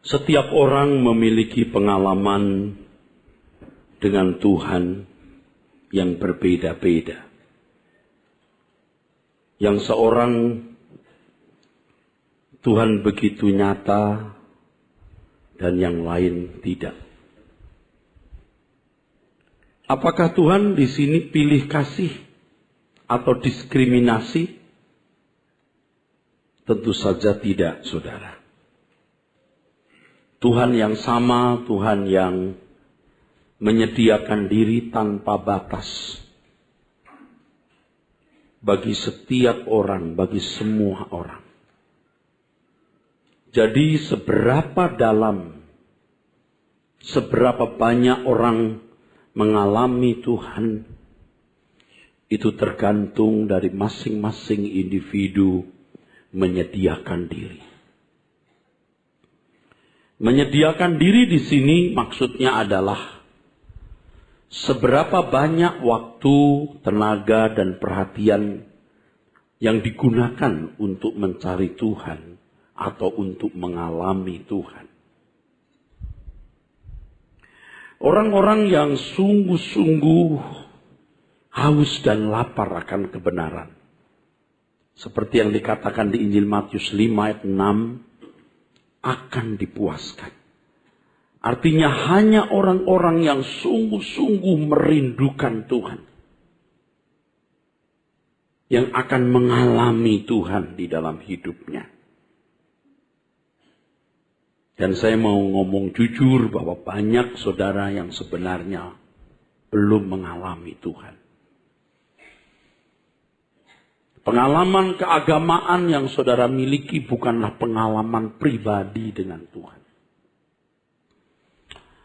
Setiap orang memiliki pengalaman dengan Tuhan yang berbeda-beda. Yang seorang Tuhan begitu nyata dan yang lain tidak. Apakah Tuhan di sini pilih kasih atau diskriminasi? Tentu saja tidak, saudara. Tuhan yang sama, Tuhan yang menyediakan diri tanpa batas bagi setiap orang, bagi semua orang. Jadi seberapa dalam, seberapa banyak orang mengalami Tuhan, itu tergantung dari masing-masing individu menyediakan diri. Menyediakan diri di sini maksudnya adalah seberapa banyak waktu, tenaga, dan perhatian yang digunakan untuk mencari Tuhan atau untuk mengalami Tuhan. Orang-orang yang sungguh-sungguh haus dan lapar akan kebenaran, seperti yang dikatakan di Injil Matius 5 ayat 6, akan dipuaskan. Artinya hanya orang-orang yang sungguh-sungguh merindukan Tuhan yang akan mengalami Tuhan di dalam hidupnya. Dan saya mau ngomong jujur bahwa banyak saudara yang sebenarnya belum mengalami Tuhan. Pengalaman keagamaan yang saudara miliki bukanlah pengalaman pribadi dengan Tuhan.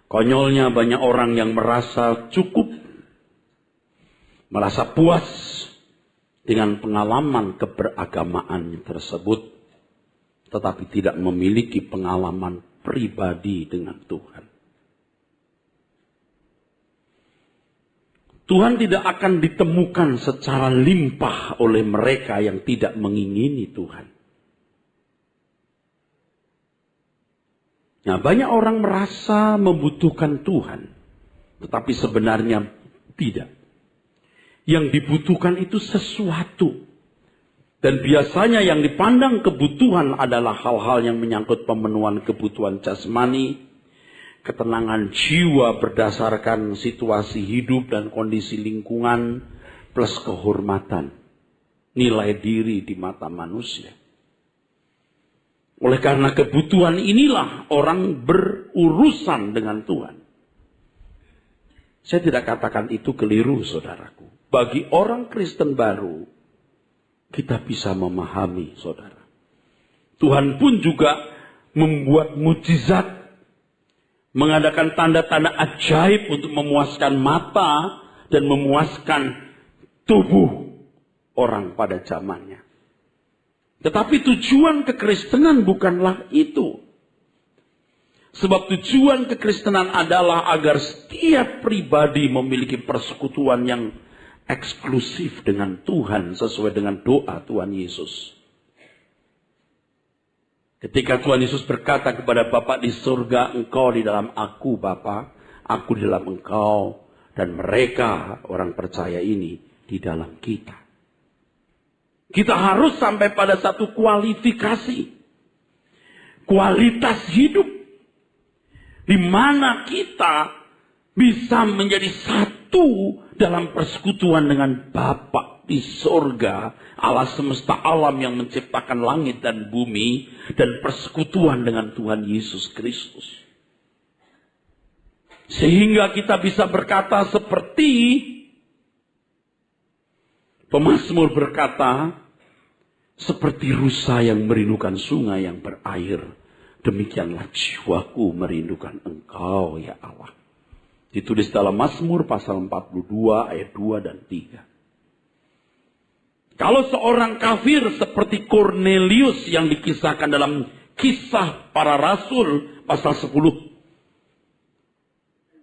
Konyolnya banyak orang yang merasa cukup, merasa puas dengan pengalaman keberagamaan tersebut, tetapi tidak memiliki pengalaman pribadi dengan Tuhan. Tuhan tidak akan ditemukan secara limpah oleh mereka yang tidak mengingini Tuhan. Nah, banyak orang merasa membutuhkan Tuhan, tetapi sebenarnya tidak. Yang dibutuhkan itu sesuatu. Dan biasanya yang dipandang kebutuhan adalah hal-hal yang menyangkut pemenuhan kebutuhan jasmani, ketenangan jiwa berdasarkan situasi hidup dan kondisi lingkungan, plus kehormatan, nilai diri di mata manusia. Oleh karena kebutuhan inilah orang berurusan dengan Tuhan. Saya tidak katakan itu keliru, saudaraku. Bagi orang Kristen baru, kita bisa memahami, saudara. Tuhan pun juga membuat mukjizat, mengadakan tanda-tanda ajaib untuk memuaskan mata dan memuaskan tubuh orang pada zamannya. Tetapi tujuan kekristenan bukanlah itu. Sebab tujuan kekristenan adalah agar setiap pribadi memiliki persekutuan yang eksklusif dengan Tuhan sesuai dengan doa Tuhan Yesus. Ketika Tuhan Yesus berkata kepada Bapa di surga, engkau di dalam aku Bapa, aku di dalam engkau, dan mereka orang percaya ini di dalam kita. Kita harus sampai pada satu kualifikasi, kualitas hidup, di mana kita bisa menjadi satu dalam persekutuan dengan Bapa di surga, Allah semesta alam yang menciptakan langit dan bumi, dan persekutuan dengan Tuhan Yesus Kristus. Sehingga kita bisa berkata seperti pemazmur berkata, seperti rusa yang merindukan sungai yang berair, demikianlah jiwaku merindukan Engkau ya Allah. Ditulis dalam Mazmur pasal 42 ayat 2 dan 3. Kalau seorang kafir seperti Kornelius yang dikisahkan dalam Kisah Para Rasul pasal 10,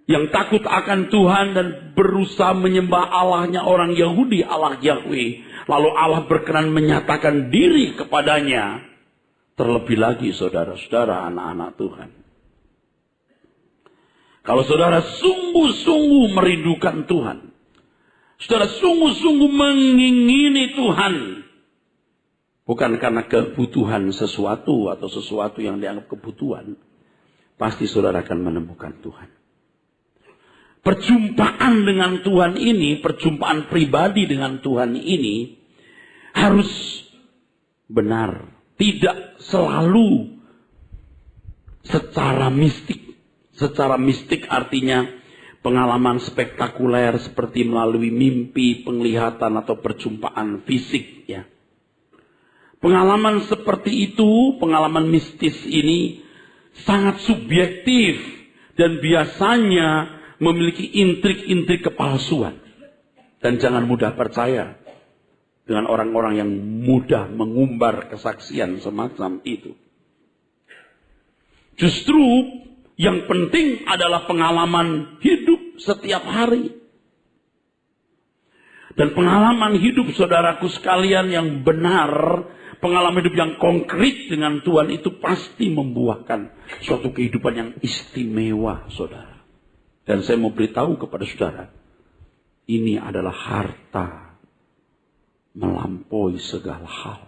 yang takut akan Tuhan dan berusaha menyembah Allahnya orang Yahudi, Allah Yahweh, lalu Allah berkenan menyatakan diri kepadanya. Terlebih lagi saudara-saudara, anak-anak Tuhan, Kalau saudara sungguh-sungguh merindukan Tuhan, saudara sungguh-sungguh mengingini Tuhan, bukan karena kebutuhan sesuatu atau sesuatu yang dianggap kebutuhan, pasti saudara akan menemukan Tuhan. Perjumpaan dengan Tuhan ini, perjumpaan pribadi dengan Tuhan ini harus benar. Tidak selalu secara mistik. Secara mistik artinya pengalaman spektakuler seperti melalui mimpi, penglihatan atau perjumpaan fisik. Ya. Pengalaman seperti itu, pengalaman mistis ini sangat subjektif dan biasanya memiliki intrik-intrik kepalsuan. Dan jangan mudah percaya dengan orang-orang yang mudah mengumbar kesaksian semacam itu. Justru yang penting adalah pengalaman hidup setiap hari. Dan pengalaman hidup saudaraku sekalian yang benar, pengalaman hidup yang konkret dengan Tuhan itu pasti membuahkan suatu kehidupan yang istimewa, saudara. Dan saya mau beritahu kepada saudara, ini adalah harta melampaui segala hal.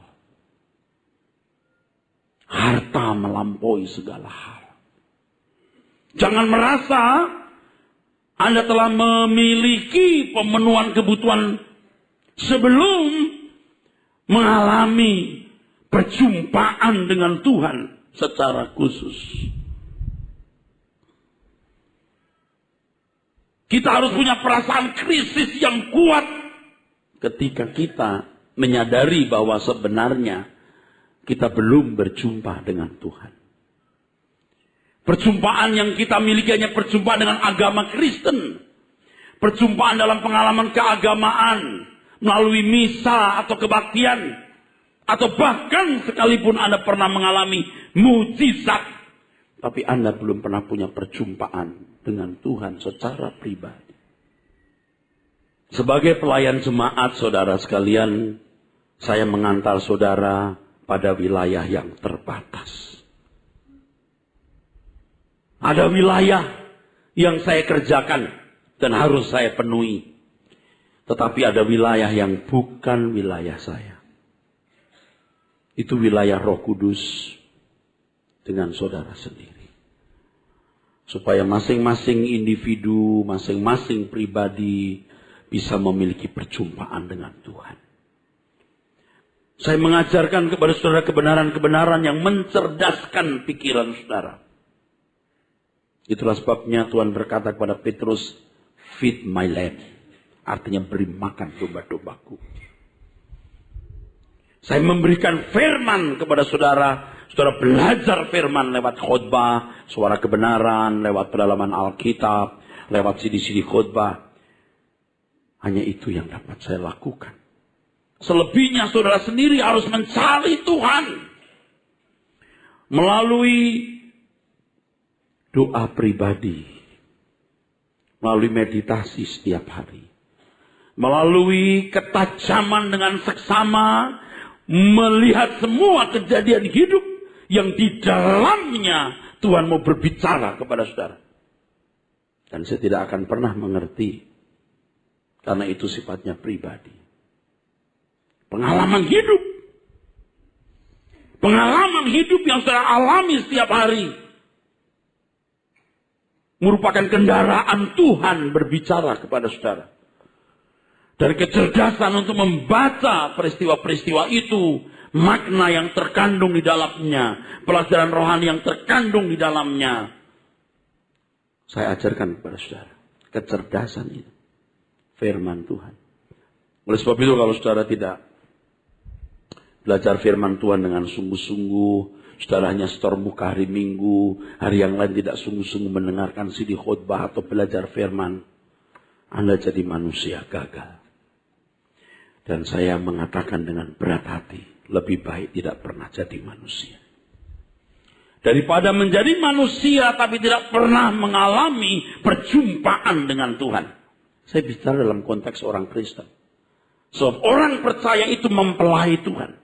Harta melampaui segala hal. Jangan merasa Anda telah memiliki pemenuhan kebutuhan sebelum mengalami perjumpaan dengan Tuhan secara khusus. Kita harus punya perasaan krisis yang kuat ketika kita menyadari bahwa sebenarnya kita belum berjumpa dengan Tuhan. Perjumpaan yang kita miliki hanya perjumpaan dengan agama Kristen. Perjumpaan dalam pengalaman keagamaan, melalui misa atau kebaktian. Atau bahkan sekalipun Anda pernah mengalami mujizat, tapi Anda belum pernah punya perjumpaan dengan Tuhan secara pribadi. Sebagai pelayan jemaat, saudara sekalian, saya mengantar saudara pada wilayah yang terbatas. Ada wilayah yang saya kerjakan dan harus saya penuhi. Tetapi ada wilayah yang bukan wilayah saya. Itu wilayah Roh Kudus dengan saudara sendiri. Supaya masing-masing individu, masing-masing pribadi bisa memiliki perjumpaan dengan Tuhan. Saya mengajarkan kepada saudara kebenaran-kebenaran yang mencerdaskan pikiran saudara. Itulah sebabnya Tuhan berkata kepada Petrus, feed my lamb. Artinya beri makan domba-dombaku. Saya memberikan firman kepada saudara. Saudara belajar firman lewat khotbah, suara kebenaran, lewat pendalaman Alkitab, lewat CD-CD khotbah. Hanya itu yang dapat saya lakukan. Selebihnya saudara sendiri harus mencari Tuhan. Melalui doa pribadi. Melalui meditasi setiap hari. Melalui ketajaman dengan seksama. Melihat semua kejadian hidup yang di dalamnya Tuhan mau berbicara kepada saudara. Dan saya tidak akan pernah mengerti. Karena itu sifatnya pribadi. Pengalaman hidup. Pengalaman hidup yang saudara alami setiap hari. Merupakan kendaraan Tuhan berbicara kepada saudara. Dan kecerdasan untuk membaca peristiwa-peristiwa itu. Makna yang terkandung di dalamnya. Pelajaran rohani yang terkandung di dalamnya. Saya ajarkan kepada saudara. Kecerdasan itu. Firman Tuhan. Oleh sebab itu kalau saudara tidak belajar firman Tuhan dengan sungguh-sungguh. Saudara hanya setor muka hari Minggu. Hari yang lain tidak sungguh-sungguh mendengarkan CD khotbah atau belajar firman. Anda jadi manusia gagal. Dan saya mengatakan dengan berat hati, lebih baik tidak pernah jadi manusia. Daripada menjadi manusia tapi tidak pernah mengalami perjumpaan dengan Tuhan. Saya bicara dalam konteks orang Kristen. Sebab orang percaya itu mempelai Tuhan.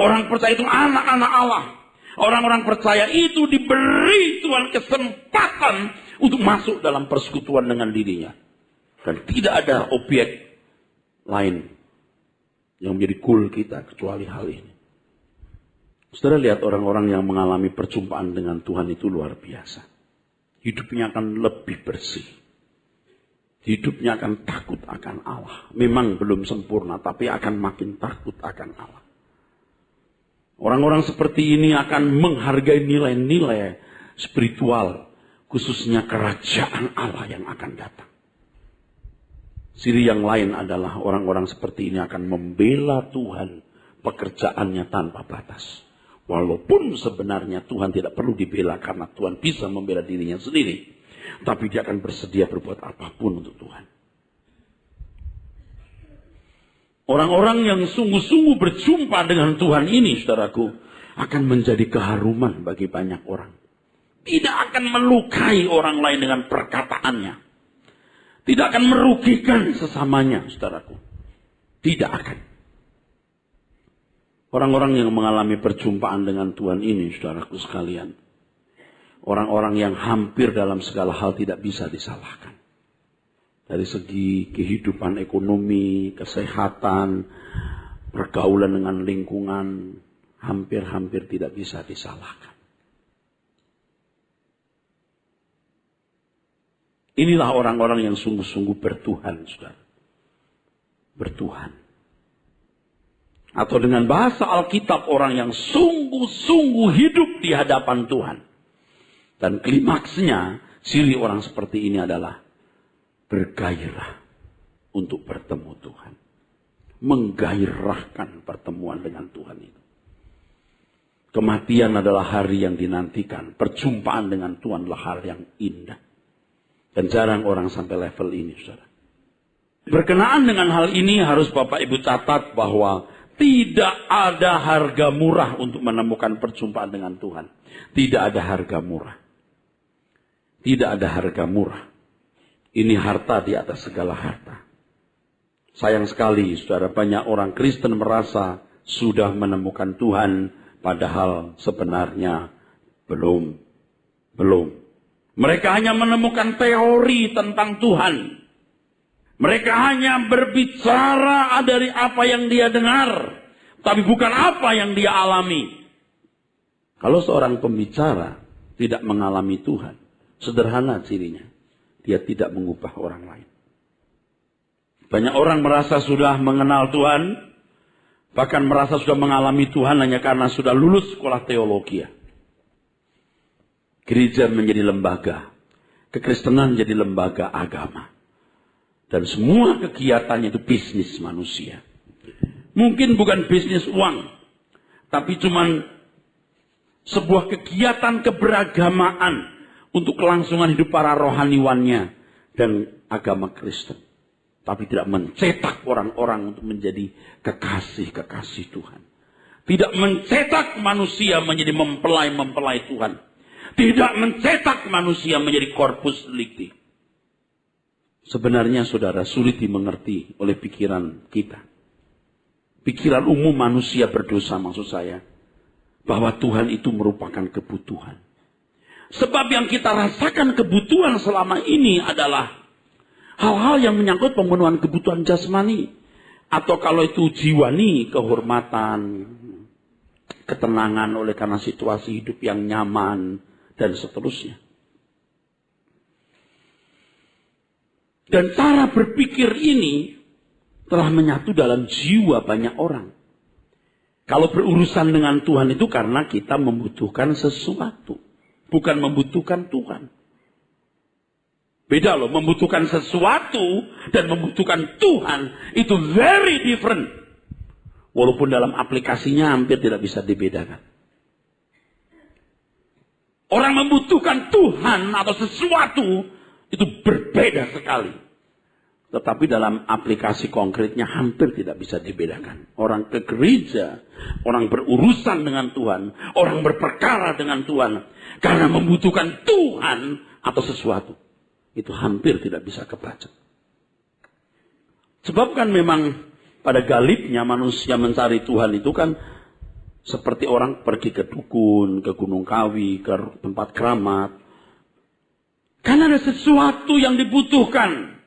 Orang percaya itu anak-anak Allah. Orang-orang percaya itu diberi Tuhan kesempatan untuk masuk dalam persekutuan dengan dirinya. Dan tidak ada objek lain yang menjadi goal kita kecuali hal ini. Saudara lihat orang-orang yang mengalami perjumpaan dengan Tuhan itu luar biasa. Hidupnya akan lebih bersih. Hidupnya akan takut akan Allah. Memang belum sempurna, tapi akan makin takut akan Allah. Orang-orang seperti ini akan menghargai nilai-nilai spiritual, khususnya kerajaan Allah yang akan datang. Ciri yang lain adalah orang-orang seperti ini akan membela Tuhan pekerjaannya tanpa batas. Walaupun sebenarnya Tuhan tidak perlu dibela karena Tuhan bisa membela dirinya sendiri. Tapi dia akan bersedia berbuat apapun untuk Tuhan. Orang-orang yang sungguh-sungguh berjumpa dengan Tuhan ini, saudaraku, akan menjadi keharuman bagi banyak orang. Tidak akan melukai orang lain dengan perkataannya. Tidak akan merugikan sesamanya, saudaraku. Tidak akan. Orang-orang yang mengalami perjumpaan dengan Tuhan ini, saudaraku sekalian. Orang-orang yang hampir dalam segala hal tidak bisa disalahkan. Dari segi kehidupan ekonomi, kesehatan, pergaulan dengan lingkungan, hampir-hampir tidak bisa disalahkan. Inilah orang-orang yang sungguh-sungguh bertuhan, saudara. Bertuhan. Atau dengan bahasa Alkitab, orang yang sungguh-sungguh hidup di hadapan Tuhan. Dan klimaksnya, ciri orang seperti ini adalah bergairah untuk bertemu Tuhan. Menggairahkan pertemuan dengan Tuhan itu. Kematian adalah hari yang dinantikan. Perjumpaan dengan Tuhan adalah hal yang indah. Dan jarang orang sampai level ini, saudara. Berkenaan dengan hal ini harus Bapak Ibu catat bahwa tidak ada harga murah untuk menemukan perjumpaan dengan Tuhan. Tidak ada harga murah. Tidak ada harga murah. Ini harta di atas segala harta. Sayang sekali, saudara, banyak orang Kristen merasa sudah menemukan Tuhan, padahal sebenarnya belum. Mereka hanya menemukan teori tentang Tuhan. Mereka hanya berbicara dari apa yang dia dengar, tapi bukan apa yang dia alami. Kalau seorang pembicara tidak mengalami Tuhan, sederhana cirinya, dia tidak mengubah orang lain. Banyak orang merasa sudah mengenal Tuhan, bahkan merasa sudah mengalami Tuhan hanya karena sudah lulus sekolah teologi. Gereja menjadi lembaga, kekristenan menjadi lembaga agama. Dan semua kegiatannya itu bisnis manusia. Mungkin bukan bisnis uang, tapi cuman sebuah kegiatan keberagamaan untuk kelangsungan hidup para rohaniwannya dan agama Kristen. Tapi tidak mencetak orang-orang untuk menjadi kekasih-kekasih Tuhan. Tidak mencetak manusia menjadi mempelai-mempelai Tuhan. Tidak mencetak manusia menjadi corpus delicti. Sebenarnya saudara sulit dimengerti oleh pikiran kita. Pikiran umum manusia berdosa maksud saya. Bahwa Tuhan itu merupakan kebutuhan. Sebab yang kita rasakan kebutuhan selama ini adalah hal-hal yang menyangkut pemenuhan kebutuhan jasmani. Atau kalau itu jiwani, kehormatan, ketenangan oleh karena situasi hidup yang nyaman, dan seterusnya. Dan cara berpikir ini telah menyatu dalam jiwa banyak orang. Kalau berurusan dengan Tuhan itu karena kita membutuhkan sesuatu. Bukan membutuhkan Tuhan. Beda loh, membutuhkan sesuatu dan membutuhkan Tuhan itu very different. Walaupun dalam aplikasinya hampir tidak bisa dibedakan. Orang membutuhkan Tuhan atau sesuatu itu berbeda sekali. Tetapi dalam aplikasi konkretnya hampir tidak bisa dibedakan. Orang ke gereja, orang berurusan dengan Tuhan, orang berperkara dengan Tuhan. Karena membutuhkan Tuhan atau sesuatu. Itu hampir tidak bisa kebaca. Sebab kan memang pada galibnya manusia mencari Tuhan itu kan seperti orang pergi ke dukun, ke Gunung Kawi, ke tempat keramat. Karena ada sesuatu yang dibutuhkan.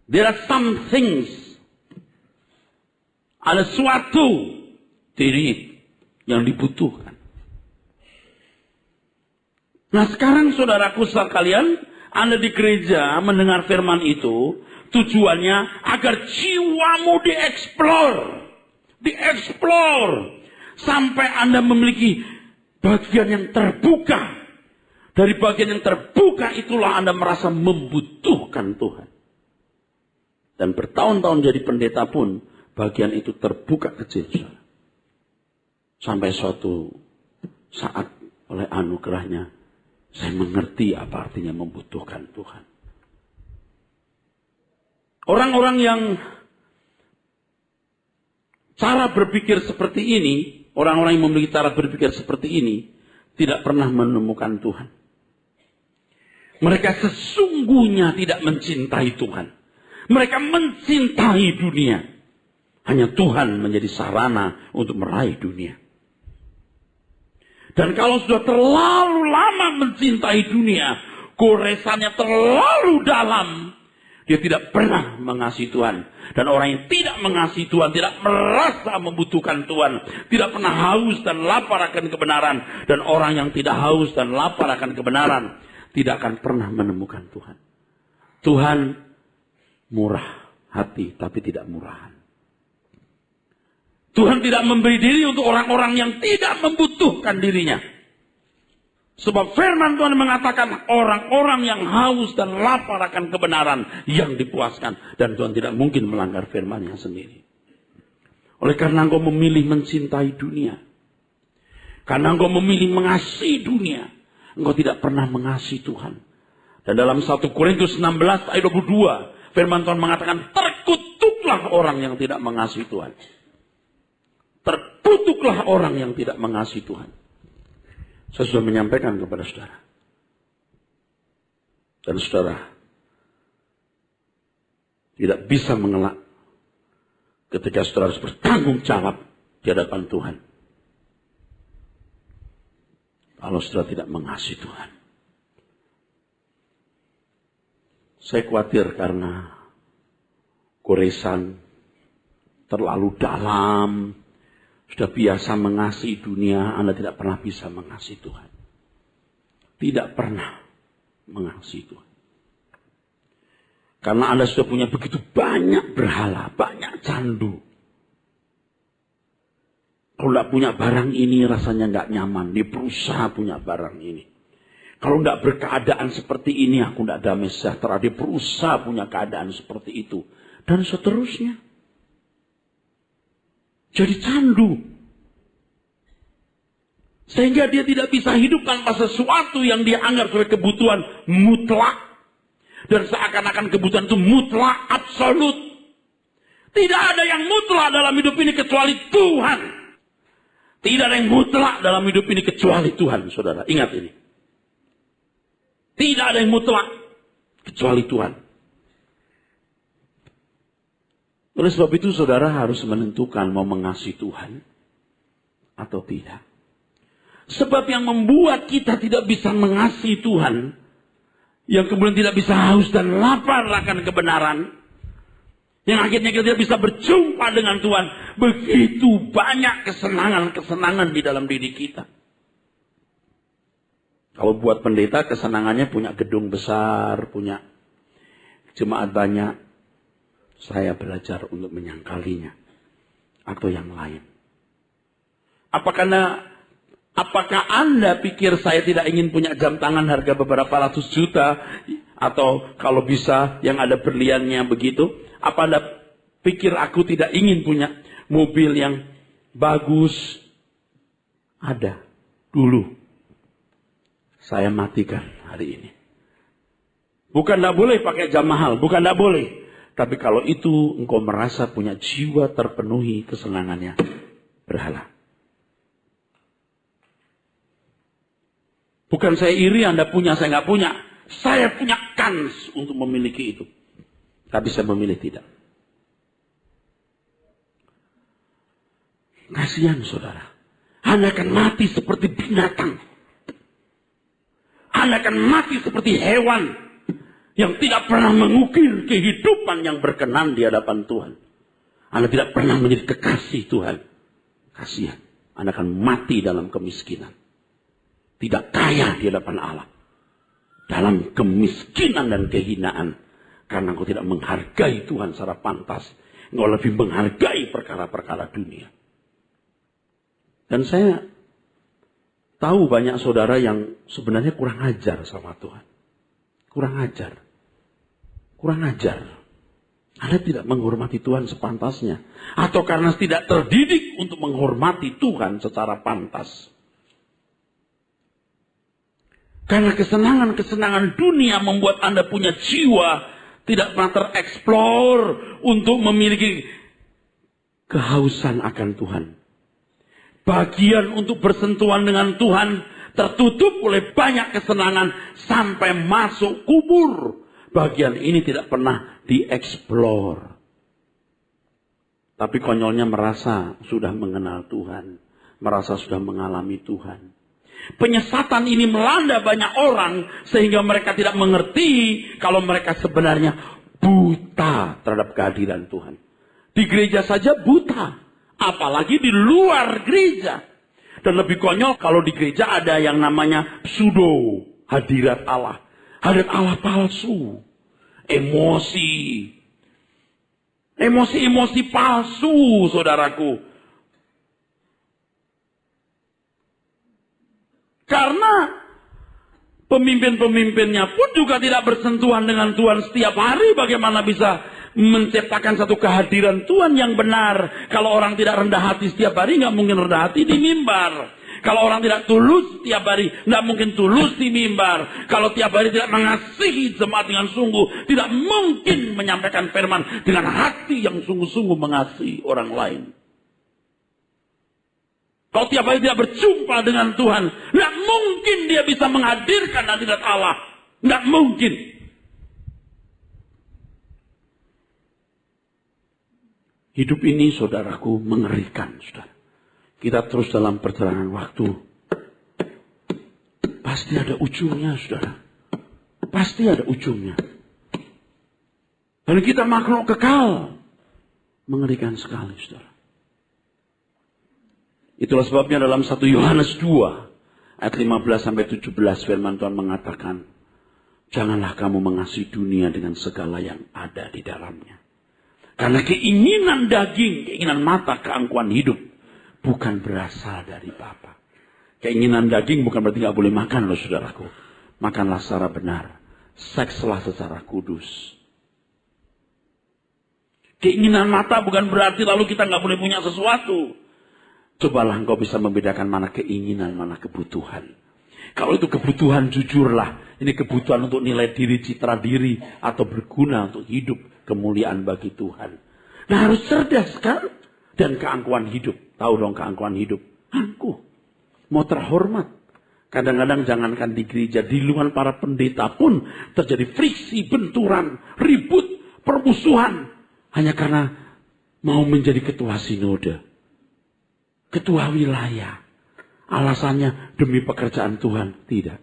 There are some things. Ada sesuatu diri yang dibutuhkan. Nah sekarang saudaraku sekalian, Anda di gereja mendengar firman itu, tujuannya agar jiwamu dieksplor. Sampai Anda memiliki bagian yang terbuka. Dari bagian yang terbuka itulah Anda merasa membutuhkan Tuhan. Dan bertahun-tahun jadi pendeta pun, bagian itu terbuka kecil. Sampai suatu saat oleh anugerahnya, saya mengerti apa artinya membutuhkan Tuhan. Orang-orang yang cara berpikir seperti ini, orang-orang yang memiliki cara berpikir seperti ini, tidak pernah menemukan Tuhan. Mereka sesungguhnya tidak mencintai Tuhan. Mereka mencintai dunia. Hanya Tuhan menjadi sarana untuk meraih dunia. Dan kalau sudah terlalu lama mencintai dunia, goresannya terlalu dalam, dia tidak pernah mengasihi Tuhan. Dan orang yang tidak mengasihi Tuhan, tidak merasa membutuhkan Tuhan, tidak pernah haus dan lapar akan kebenaran. Dan orang yang tidak haus dan lapar akan kebenaran, tidak akan pernah menemukan Tuhan. Tuhan murah hati, tapi tidak murahan. Tuhan tidak memberi diri untuk orang-orang yang tidak membutuhkan dirinya. Sebab firman Tuhan mengatakan orang-orang yang haus dan lapar akan kebenaran yang dipuaskan. Dan Tuhan tidak mungkin melanggar firman-Nya sendiri. Oleh karena engkau memilih mencintai dunia. Karena engkau memilih mengasihi dunia. Engkau tidak pernah mengasihi Tuhan. Dan dalam 1 Korintus 16 ayat 22. Firman Tuhan mengatakan terkutuklah orang yang tidak mengasihi Tuhan. Terkutuklah orang yang tidak mengasihi Tuhan. Saya sudah menyampaikan kepada saudara. Dan saudara tidak bisa mengelak ketika saudara harus bertanggung jawab di hadapan Tuhan. Kalau saudara tidak mengasihi Tuhan. Saya khawatir karena goresan terlalu dalam. Sudah biasa mengasihi dunia, Anda tidak pernah bisa mengasihi Tuhan. Tidak pernah mengasihi Tuhan. Karena Anda sudah punya begitu banyak berhala, banyak candu. Kalau tidak punya barang ini rasanya nggak nyaman. Dia berusaha punya barang ini. Kalau tidak berkeadaan seperti ini, aku tidak damai sejahtera. Dia berusaha punya keadaan seperti itu. Dan seterusnya. Jadi candu. Sehingga dia tidak bisa hidup tanpa sesuatu yang dia anggap sebagai kebutuhan mutlak. Dan seakan-akan kebutuhan itu mutlak, absolut. Tidak ada yang mutlak dalam hidup ini kecuali Tuhan. Tidak ada yang mutlak dalam hidup ini kecuali Tuhan, saudara. Ingat ini. Tidak ada yang mutlak kecuali Tuhan. Oleh sebab itu saudara harus menentukan mau mengasihi Tuhan atau tidak. Sebab yang membuat kita tidak bisa mengasihi Tuhan, yang kemudian tidak bisa haus dan lapar akan kebenaran, yang akhirnya kita tidak bisa berjumpa dengan Tuhan, begitu banyak kesenangan-kesenangan di dalam diri kita. Kalau buat pendeta kesenangannya punya gedung besar, punya jemaat banyak. Saya belajar untuk menyangkalinya. Atau yang lain. Apakah Anda pikir saya tidak ingin punya jam tangan harga beberapa ratus juta? Atau kalau bisa yang ada berliannya begitu? Apa Anda pikir aku tidak ingin punya mobil yang bagus? Ada. Dulu. Saya matikan hari ini. Bukan tidak boleh pakai jam mahal. Bukan tidak boleh. Tapi kalau itu engkau merasa punya jiwa terpenuhi kesenangannya, berhala. Bukan saya iri Anda punya, saya nggak punya. Saya punya kans untuk memiliki itu. Tapi saya memilih tidak. Kasihan saudara. Anda akan mati seperti binatang. Anda akan mati seperti hewan yang tidak pernah mengukir kehidupan yang berkenan di hadapan Tuhan. Anda tidak pernah menjadi kekasih Tuhan. Kasihan. Anda akan mati dalam kemiskinan. Tidak kaya di hadapan Allah. Dalam kemiskinan dan kehinaan. Karena engkau tidak menghargai Tuhan secara pantas. Engkau lebih menghargai perkara-perkara dunia. Dan saya tahu banyak saudara yang sebenarnya kurang ajar sama Tuhan. Kurang ajar. Kurang ajar. Anda tidak menghormati Tuhan sepantasnya. Atau karena tidak terdidik untuk menghormati Tuhan secara pantas. Karena kesenangan-kesenangan dunia membuat Anda punya jiwa tidak pernah tereksplor untuk memiliki kehausan akan Tuhan. Bagian untuk bersentuhan dengan Tuhan tertutup oleh banyak kesenangan sampai masuk kubur. Bagian ini tidak pernah dieksplor. Tapi konyolnya merasa sudah mengenal Tuhan. Merasa sudah mengalami Tuhan. Penyesatan ini melanda banyak orang sehingga mereka tidak mengerti kalau mereka sebenarnya buta terhadap kehadiran Tuhan. Di gereja saja buta, apalagi di luar gereja. Dan lebih konyol kalau di gereja ada yang namanya pseudo hadirat Allah. Hadirat Allah palsu. Emosi palsu, saudaraku. Karena pemimpin-pemimpinnya pun juga tidak bersentuhan dengan Tuhan setiap hari. Bagaimana bisa menciptakan satu kehadiran Tuhan yang benar? Kalau orang tidak rendah hati setiap hari, nggak mungkin rendah hati di mimbar. Kalau orang tidak tulus setiap hari, nggak mungkin tulus di mimbar. Kalau tiap hari tidak mengasihi jemaat dengan sungguh, tidak mungkin menyampaikan firman dengan hati yang sungguh-sungguh mengasihi orang lain. Kalau tiap hari tidak berjumpa dengan Tuhan, tidak mungkin dia bisa menghadirkan hadirat Allah. Tidak mungkin. Hidup ini, saudaraku, mengerikan, saudara. Kita terus dalam perjalanan waktu. Pasti ada ujungnya, saudara. Pasti ada ujungnya. Dan kita makhluk kekal. Mengerikan sekali, saudara. Itulah sebabnya dalam 1 Yohanes 2 ayat 15-17 firman Tuhan mengatakan, janganlah kamu mengasihi dunia dengan segala yang ada di dalamnya. Karena keinginan daging, keinginan mata, keangkuhan hidup bukan berasal dari Bapa. Keinginan daging bukan berarti gak boleh makan loh saudaraku. Makanlah secara benar. Sekslah secara kudus. Keinginan mata bukan berarti lalu kita gak boleh punya sesuatu. Cobalah engkau bisa membedakan mana keinginan, mana kebutuhan. Kalau itu kebutuhan, jujurlah. Ini kebutuhan untuk nilai diri, citra diri. Atau berguna untuk hidup, kemuliaan bagi Tuhan. Nah harus cerdas kan? Dan keangkuhan hidup. Tahu dong keangkuhan hidup. Angkuh. Mau terhormat. Kadang-kadang jangankan di gereja. Di luar para pendeta pun terjadi friksi, benturan, ribut, permusuhan. Hanya karena mau menjadi ketua sinode. Ketua wilayah. Alasannya demi pekerjaan Tuhan. Tidak.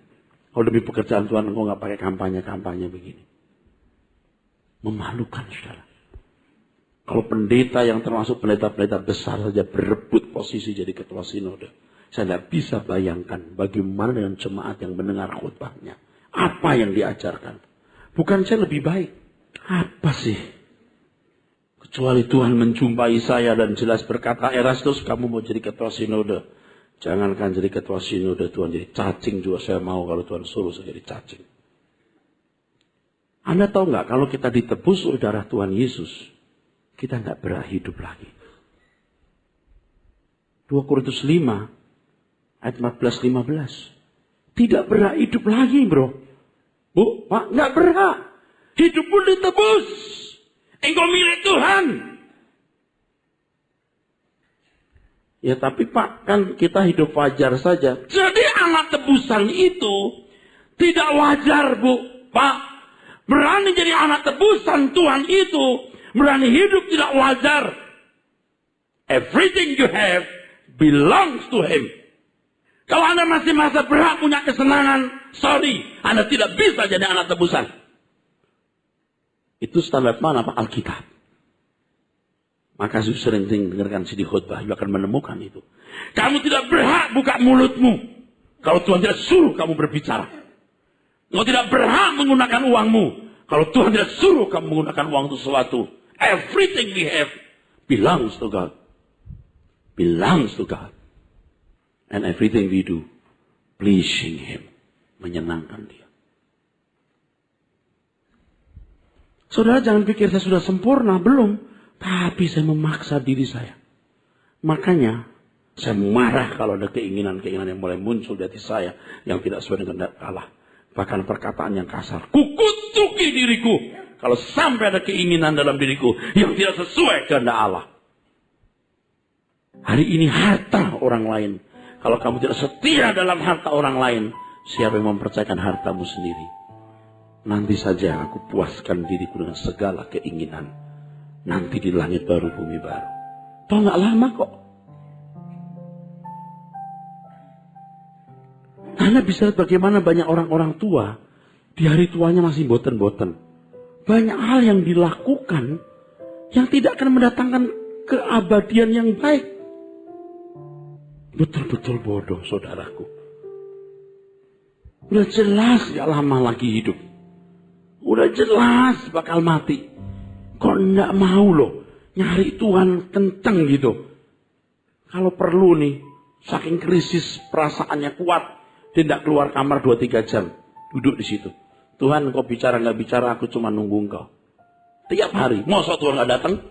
Kalau demi pekerjaan Tuhan engkau gak pakai kampanye-kampanye begini. Memalukan saudara. Kalau pendeta yang termasuk pendeta-pendeta besar saja berebut posisi jadi ketua sinode. Saya tidak bisa bayangkan bagaimana dengan jemaat yang mendengar khutbahnya. Apa yang diajarkan. Bukan saya lebih baik. Apa sih? Kecuali Tuhan menjumpai saya dan jelas berkata, Erastus kamu mau jadi ketua sinode. Jangankan jadi ketua sinode, Tuhan jadi cacing juga saya mau kalau Tuhan suruh saya jadi cacing. Anda tahu nggak kalau kita ditebus oleh darah Tuhan Yesus, kita nggak berhak hidup lagi. 2 Korintus 5 ayat 14-15. Tidak berhak hidup lagi bro. Bu, Pak, nggak berhak. Hidup pun ditebus. Engkau milik Tuhan. Ya tapi Pak, kan kita hidup wajar saja. Jadi anak tebusan itu tidak wajar Bu. Pak, berani jadi anak tebusan Tuhan itu, berani hidup tidak wajar. Everything you have belongs to Him. Kalau Anda masih merasa berhak punya kesenangan, sorry, Anda tidak bisa jadi anak tebusan. Itu standar mana Pak? Alkitab. Maka sering dengarkan CD khotbah, you akan menemukan itu. Kamu tidak berhak buka mulutmu kalau Tuhan tidak suruh kamu berbicara. Kamu tidak berhak menggunakan uangmu kalau Tuhan tidak suruh kamu menggunakan uang untuk sesuatu. Everything we have belongs to God. Belongs to God. And everything we do, pleasing Him. Menyenangkan Dia. Saudara jangan pikir saya sudah sempurna. Belum. Tapi saya memaksa diri saya. Makanya saya marah kalau ada keinginan-keinginan yang mulai muncul di hati saya. Yang tidak sesuai dengan Allah. Bahkan perkataan yang kasar. Kukutuki diriku. Kalau sampai ada keinginan dalam diriku. Yang tidak sesuai kehendak Allah. Hari ini harta orang lain. Kalau kamu tidak setia dalam harta orang lain, siapa yang mempercayakan hartamu sendiri? Nanti saja aku puaskan diriku dengan segala keinginan. Nanti di langit baru, bumi baru. Toh gak lama kok. Anda bisa lihat bagaimana banyak orang-orang tua, di hari tuanya masih boten-boten. Banyak hal yang dilakukan, yang tidak akan mendatangkan keabadian yang baik. Betul-betul bodoh saudaraku. Udah jelas gak lama lagi hidup. Udah jelas bakal mati. Kok gak mau loh nyari Tuhan kenceng gitu. Kalau perlu nih, saking krisis perasaannya kuat, dia tidak keluar kamar 2-3 jam. Duduk di situ. Tuhan kau bicara gak bicara, aku cuma nunggu engkau. Tiap hari. Masa Tuhan gak datang?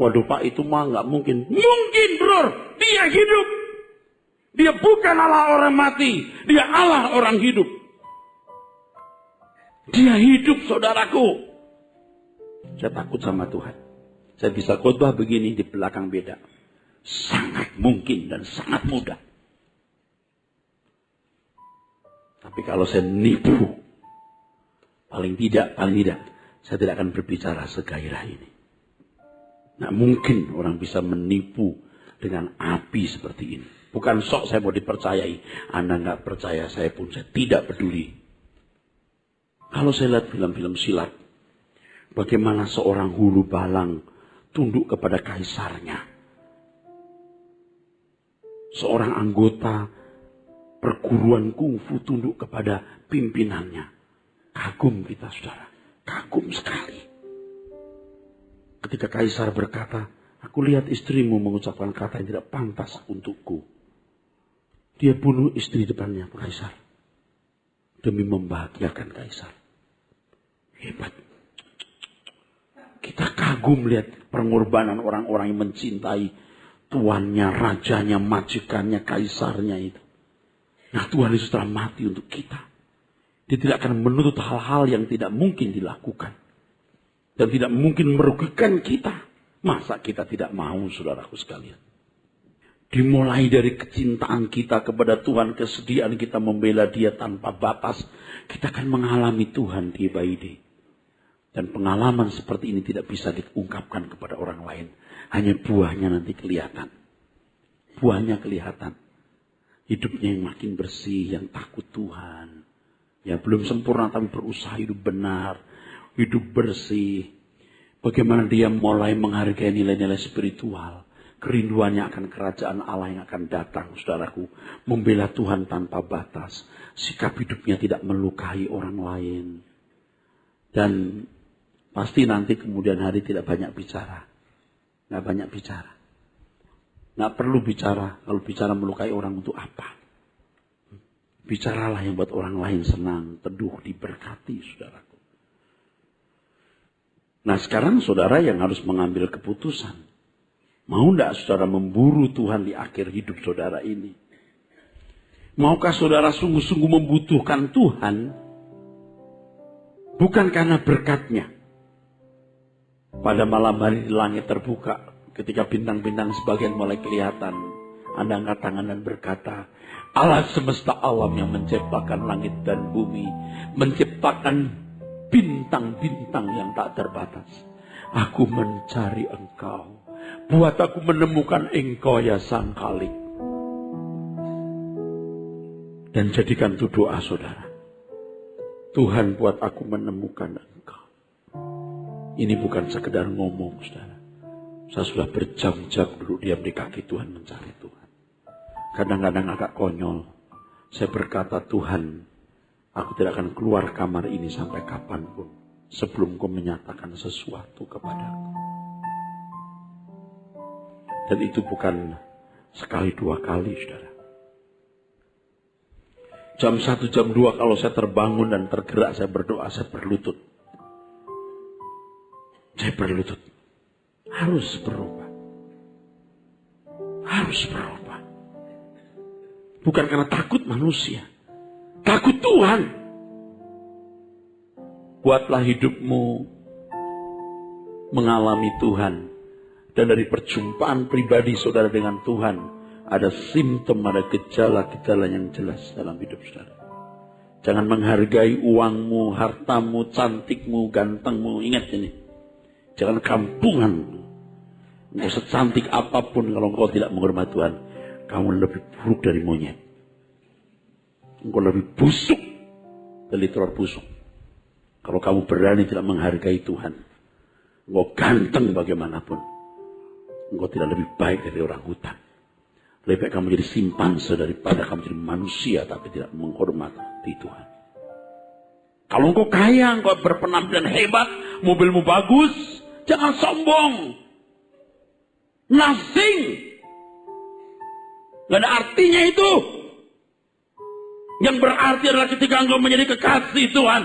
Waduh Pak, itu mah gak mungkin. Mungkin bro, dia hidup. Dia bukan Allah orang mati. Dia Allah orang hidup. Dia hidup saudaraku. Saya takut sama Tuhan. Saya bisa khotbah begini di belakang beda. Sangat mungkin dan sangat mudah. Tapi kalau saya nipu, paling tidak, saya tidak akan berbicara segairah ini. Nah mungkin orang bisa menipu dengan api seperti ini. Bukan sok saya mau dipercayai. Anda nggak percaya saya pun saya tidak peduli. Kalau saya lihat film-film silat. Bagaimana seorang hulu balang tunduk kepada kaisarnya. Seorang anggota perguruan kungfu tunduk kepada pimpinannya. Kagum kita saudara. Kagum sekali. Ketika kaisar berkata, aku lihat istrimu mengucapkan kata yang tidak pantas untukku. Dia bunuh istri depannya kaisar. Demi membahagiakan kaisar. Hebat. Kita kagum lihat pengorbanan orang-orang yang mencintai tuannya, rajanya, majikannya, kaisarnya itu. Nah Tuhan Yesus telah mati untuk kita. Dia tidak akan menuntut hal-hal yang tidak mungkin dilakukan. Dan tidak mungkin merugikan kita. Masa kita tidak mau saudaraku sekalian. Dimulai dari kecintaan kita kepada Tuhan. Kesediaan kita membela Dia tanpa batas. Kita akan mengalami Tuhan day by day. Dan pengalaman seperti ini tidak bisa diungkapkan kepada orang lain. Hanya buahnya nanti kelihatan. Buahnya kelihatan. Hidupnya yang makin bersih. Yang takut Tuhan. Ya belum sempurna tapi berusaha hidup benar. Hidup bersih. Bagaimana dia mulai menghargai nilai-nilai spiritual. Kerinduannya akan kerajaan Allah yang akan datang, saudaraku. Membela Tuhan tanpa batas. Sikap hidupnya tidak melukai orang lain. Dan pasti nanti kemudian hari tidak banyak bicara. Nggak banyak bicara. Nggak perlu bicara. Kalau bicara melukai orang untuk apa? Bicaralah yang buat orang lain senang, teduh, diberkati, saudaraku. Nah sekarang saudara yang harus mengambil keputusan. Mau tidak saudara memburu Tuhan di akhir hidup saudara ini? Maukah saudara sungguh-sungguh membutuhkan Tuhan? Bukan karena berkatnya. Pada malam hari di langit terbuka. Ketika bintang-bintang sebagian mulai kelihatan. Anda angkat tangan dan berkata. Allah semesta alam yang menciptakan langit dan bumi. Menciptakan bintang-bintang yang tak terbatas. Aku mencari Engkau. Buat aku menemukan Engkau ya Sang Khalik. Dan jadikan itu doa saudara. Tuhan, buat aku menemukan Engkau. Ini bukan sekedar ngomong saudara. Saya sudah berjam-jam duduk diam di kaki Tuhan mencari Tuhan. Kadang-kadang agak konyol. Saya berkata, Tuhan, aku tidak akan keluar kamar ini sampai kapanpun. Sebelum Kau menyatakan sesuatu kepadaku. Dan itu bukan sekali dua kali, saudara. Jam 1, jam 2 kalau saya terbangun dan tergerak, saya berdoa, saya berlutut. Saya berlutut. Harus berubah. Harus berubah. Bukan karena takut manusia. Takut Tuhan. Buatlah hidupmu mengalami Tuhan. Dan dari perjumpaan pribadi saudara dengan Tuhan, ada simptom, ada gejala-gejala yang jelas dalam hidup saudara. Jangan menghargai uangmu, hartamu, cantikmu, gantengmu. Ingat ini. Jangan kampungan. Engkau secantik apapun, kalau engkau tidak menghormati Tuhan, kamu lebih buruk dari monyet. Engkau lebih busuk dari telur busuk. Kalau kamu berani tidak menghargai Tuhan, engkau ganteng bagaimanapun, engkau tidak lebih baik dari orang hutan. Lebih baik kamu jadi simpanse daripada kamu jadi manusia tapi tidak menghormati Tuhan. Kalau engkau kaya, engkau berpenampilan hebat, mobilmu bagus, jangan sombong. Nothing. Gak ada artinya itu. Yang berarti adalah ketika engkau menjadi kekasih Tuhan,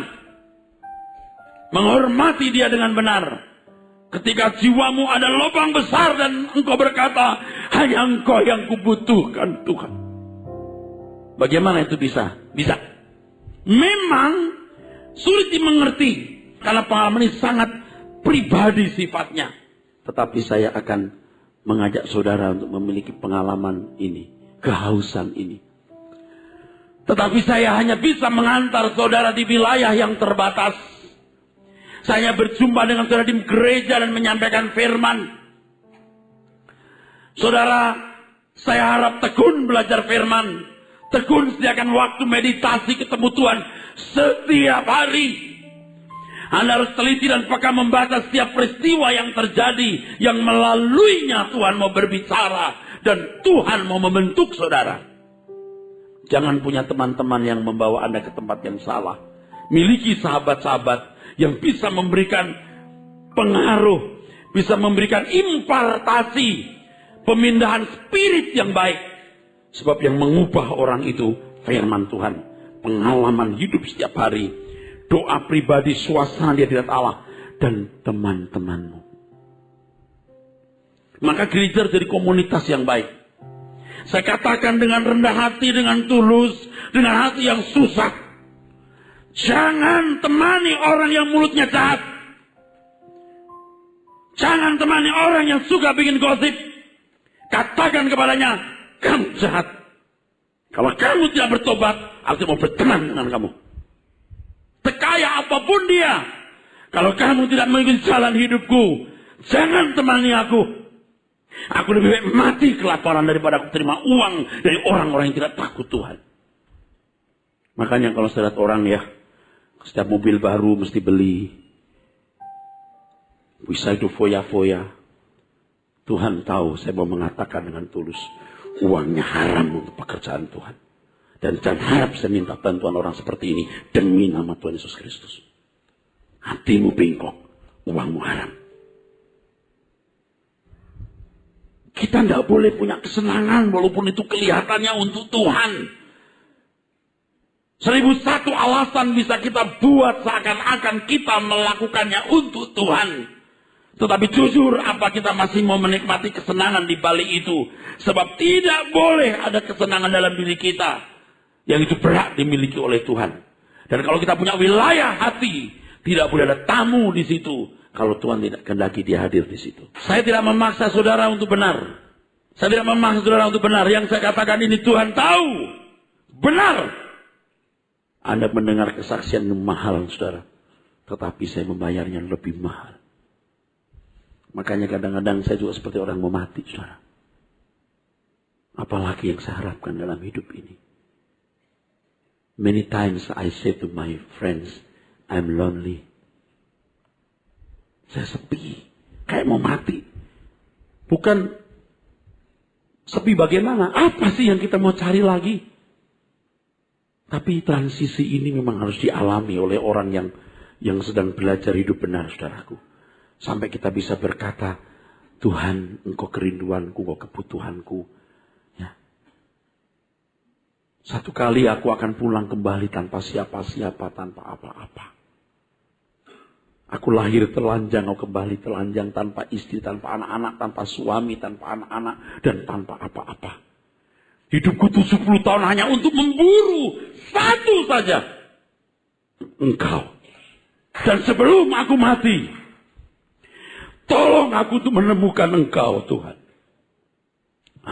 menghormati Dia dengan benar. Ketika jiwamu ada lubang besar dan engkau berkata, hanya Engkau yang kubutuhkan Tuhan. Bagaimana itu bisa? Bisa. Memang sulit dimengerti karena pengalaman ini sangat pribadi sifatnya. Tetapi saya akan mengajak saudara untuk memiliki pengalaman ini, kehausan ini. Tetapi saya hanya bisa mengantar saudara di wilayah yang terbatas. Saya berjumpa dengan saudara di gereja dan menyampaikan firman. Saudara, saya harap tekun belajar firman. Tekun sediakan waktu meditasi ketemu Tuhan setiap hari. Anda harus teliti dan peka membaca setiap peristiwa yang terjadi, yang melaluinya Tuhan mau berbicara dan Tuhan mau membentuk saudara. Jangan punya teman-teman yang membawa Anda ke tempat yang salah. Miliki sahabat-sahabat yang bisa memberikan pengaruh, bisa memberikan impartasi, pemindahan spirit yang baik. Sebab yang mengubah orang itu firman Tuhan, pengalaman hidup setiap hari, doa pribadi, suasana dia tidak Allah, dan teman-temanmu. Maka gereja jadi komunitas yang baik. Saya katakan dengan rendah hati, dengan tulus, dengan hati yang susah. Jangan temani orang yang mulutnya jahat. Jangan temani orang yang suka bikin gosip. Katakan kepadanya, kamu jahat. Kalau kamu tidak bertobat, aku mau berteman dengan kamu. Sekaya apapun dia, kalau kamu tidak mengikuti jalan hidupku, jangan temani aku. Aku lebih baik mati kelaparan daripada aku terima uang dari orang-orang yang tidak takut Tuhan. Makanya kalau saya lihat orang ya, setiap mobil baru mesti beli. Bisa itu foya-foya. Tuhan tahu saya mau mengatakan dengan tulus, uangnya haram untuk pekerjaan Tuhan. Dan jangan harap saya minta bantuan orang seperti ini demi nama Tuhan Yesus Kristus. Hatimu bengkok, uangmu haram. Kita tidak boleh punya kesenangan walaupun itu kelihatannya untuk Tuhan. 1001 alasan bisa kita buat seakan-akan kita melakukannya untuk Tuhan. Tetapi jujur, apa kita masih mau menikmati kesenangan di balik itu? Sebab tidak boleh ada kesenangan dalam diri kita yang itu berat dimiliki oleh Tuhan. Dan kalau kita punya wilayah hati, tidak boleh ada tamu di situ kalau Tuhan tidak kehendaki dia hadir di situ. Saya tidak memaksa saudara untuk benar. Saya tidak memaksa saudara untuk benar. Yang saya katakan ini Tuhan tahu. Benar. Anda mendengar kesaksian yang mahal saudara. Tetapi saya membayarnya lebih mahal. Makanya kadang-kadang saya juga seperti orang mau mati saudara. Apalagi yang saya harapkan dalam hidup ini. Many times I say to my friends, I'm lonely. Saya sepi, kayak mau mati. Bukan sepi bagaimana? Apa sih yang kita mau cari lagi? Tapi transisi ini memang harus dialami oleh orang yang sedang belajar hidup benar, saudaraku. Sampai kita bisa berkata, Tuhan, Engkau kerinduanku, Engkau kebutuhanku. Ya. Satu kali aku akan pulang kembali tanpa siapa-siapa, tanpa apa-apa. Aku lahir telanjang, aku kembali telanjang, tanpa istri, tanpa anak-anak, tanpa suami, tanpa anak-anak, dan tanpa apa-apa. Hidupku 70 tahun hanya untuk memburu satu saja. Engkau. Dan sebelum aku mati, tolong aku untuk menemukan Engkau, Tuhan.